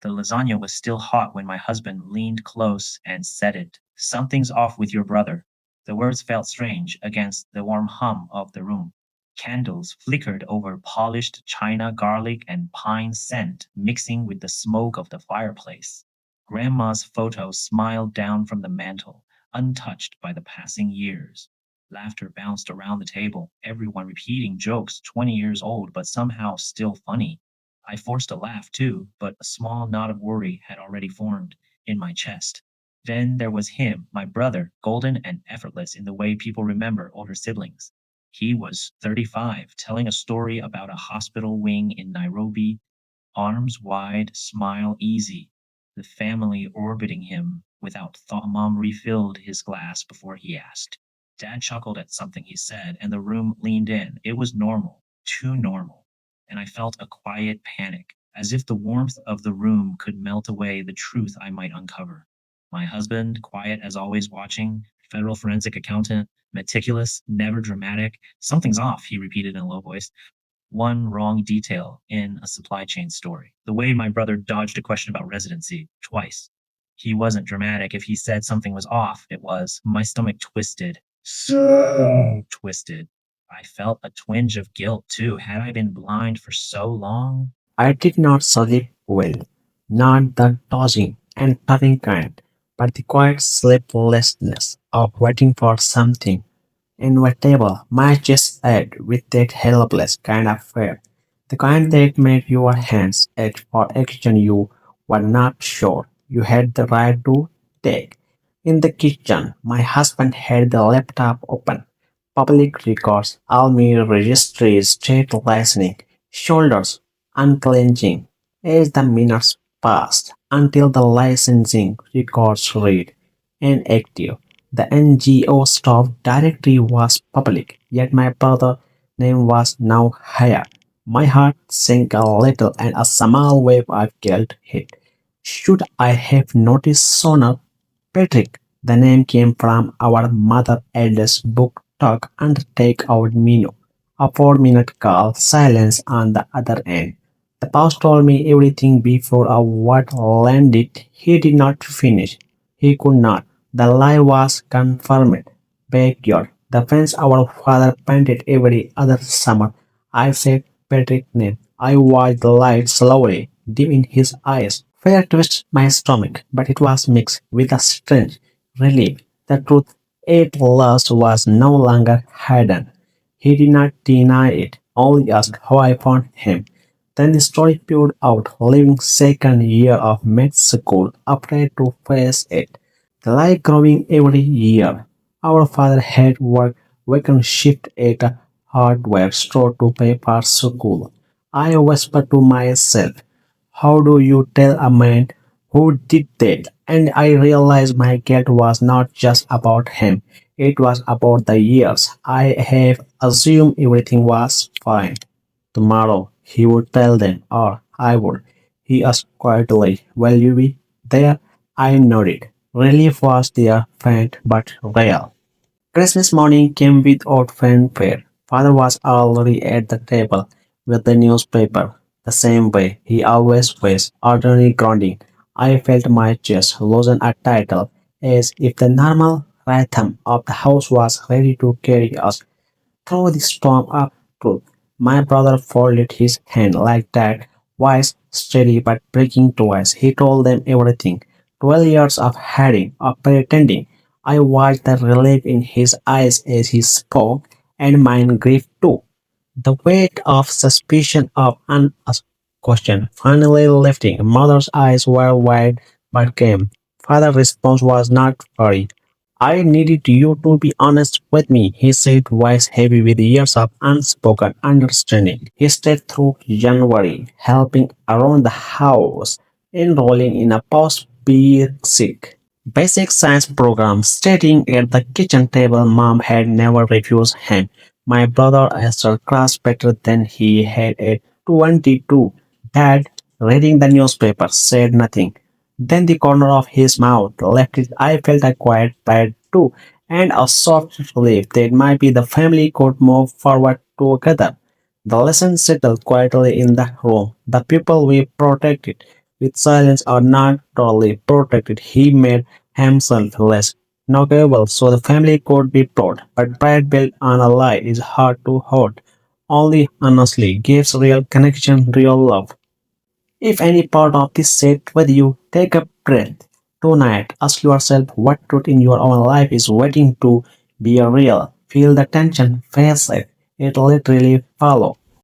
The lasagna was still hot when my husband leaned close and said it. Something's off with your brother. The words felt strange against the warm hum of the room. Candles flickered over polished china, garlic and pine scent mixing with the smoke of the fireplace. Grandma's photo smiled down from the mantel, untouched by the passing years. Laughter bounced around the table, everyone repeating jokes 20 years old but somehow still funny. I forced a laugh too, but a small knot of worry had already formed in my chest. Then there was him, my brother, golden and effortless in the way people remember older siblings. He was 35, telling a story about a hospital wing in Nairobi, arms wide, smile easy, the family orbiting him without thought. Mom refilled his glass before he asked. Dad chuckled at something he said, and the room leaned in. It was normal, too normal, and I felt a quiet panic, as if the warmth of the room could melt away the truth I might uncover. My husband, quiet as always, watching, federal forensic accountant, meticulous, never dramatic. Something's off, he repeated in a low voice. One wrong detail in a supply chain story. The way my brother dodged a question about residency twice. He wasn't dramatic. If he said something was off, it was. My stomach twisted. So twisted. I felt a twinge of guilt too. Had I been blind for so long? I did not sleep well, not the tossing and turning kind, but the quiet sleeplessness of waiting for something inevitable. My chest ached with that helpless kind of fear, the kind that made your hands ache for action you were not sure you had the right to take. In the kitchen, my husband had the laptop open. Public records, Almi registries, state listening, shoulders unclenching as the minutes passed until the licensing records read inactive. The NGO staff directory was public, yet my brother's name was now higher. My heart sank a little and a small wave of guilt hit. Should I have noticed sooner? Patrick, the name came from our mother address book talk and take out menu. A 4 minute call, silence on the other end. The boss told me everything before a word landed. He did not finish. He could not. The lie was confirmed. Backyard. The fence our father painted every other summer. I said Patrick's name. I watched the light slowly dim in his eyes. Fear twisted my stomach, but it was mixed with a strange relief. The truth at last was no longer hidden. He did not deny it, only asked how I found him. Then the story poured out, leaving second year of med school, afraid to face it. The lie growing every year. Our father had worked weekend shift at a hardware store to pay for school. I whispered to myself, how do you tell a man who did that? And I realized my guilt was not just about him, it was about the years I have assumed everything was fine. Tomorrow he would tell them, or I would. He asked quietly, will you be there? I nodded. Relief was there, faint but real. Christmas morning came without fanfare. Father was already at the table with the newspaper, the same way he always was, ordinary grounding. I felt my chest loosen a title, as if the normal rhythm of the house was ready to carry us through the storm of truth. My brother folded his hand like that, voice steady but breaking twice. He told them everything. 12 years of hiding, of pretending. I watched the relief in his eyes as he spoke, and mine grief too. The weight of suspicion of unasked question finally lifting. Mother's eyes were wide but calm. Father's response was not worry. I needed you to be honest with me, he said, voice heavy with years of unspoken understanding. He stayed through January, helping around the house, enrolling in a basic science program, studying at the kitchen table. Mom had never refused him. My brother answered class better than he had at 22. Dad, reading the newspaper, said nothing. Then the corner of his mouth lifted. I felt a quiet pride too, and a soft relief that maybe the family could move forward together. The lesson settled quietly in the room. The people we protected, with silence or not totally protected. He made himself less knowable so the family could be proud. But pride built on a lie is hard to hold. Only honestly gives real connection, real love. If any part of this sat with you, take a breath. Tonight, ask yourself what truth in your own life is waiting to be real. Feel the tension, face it. It literally follow.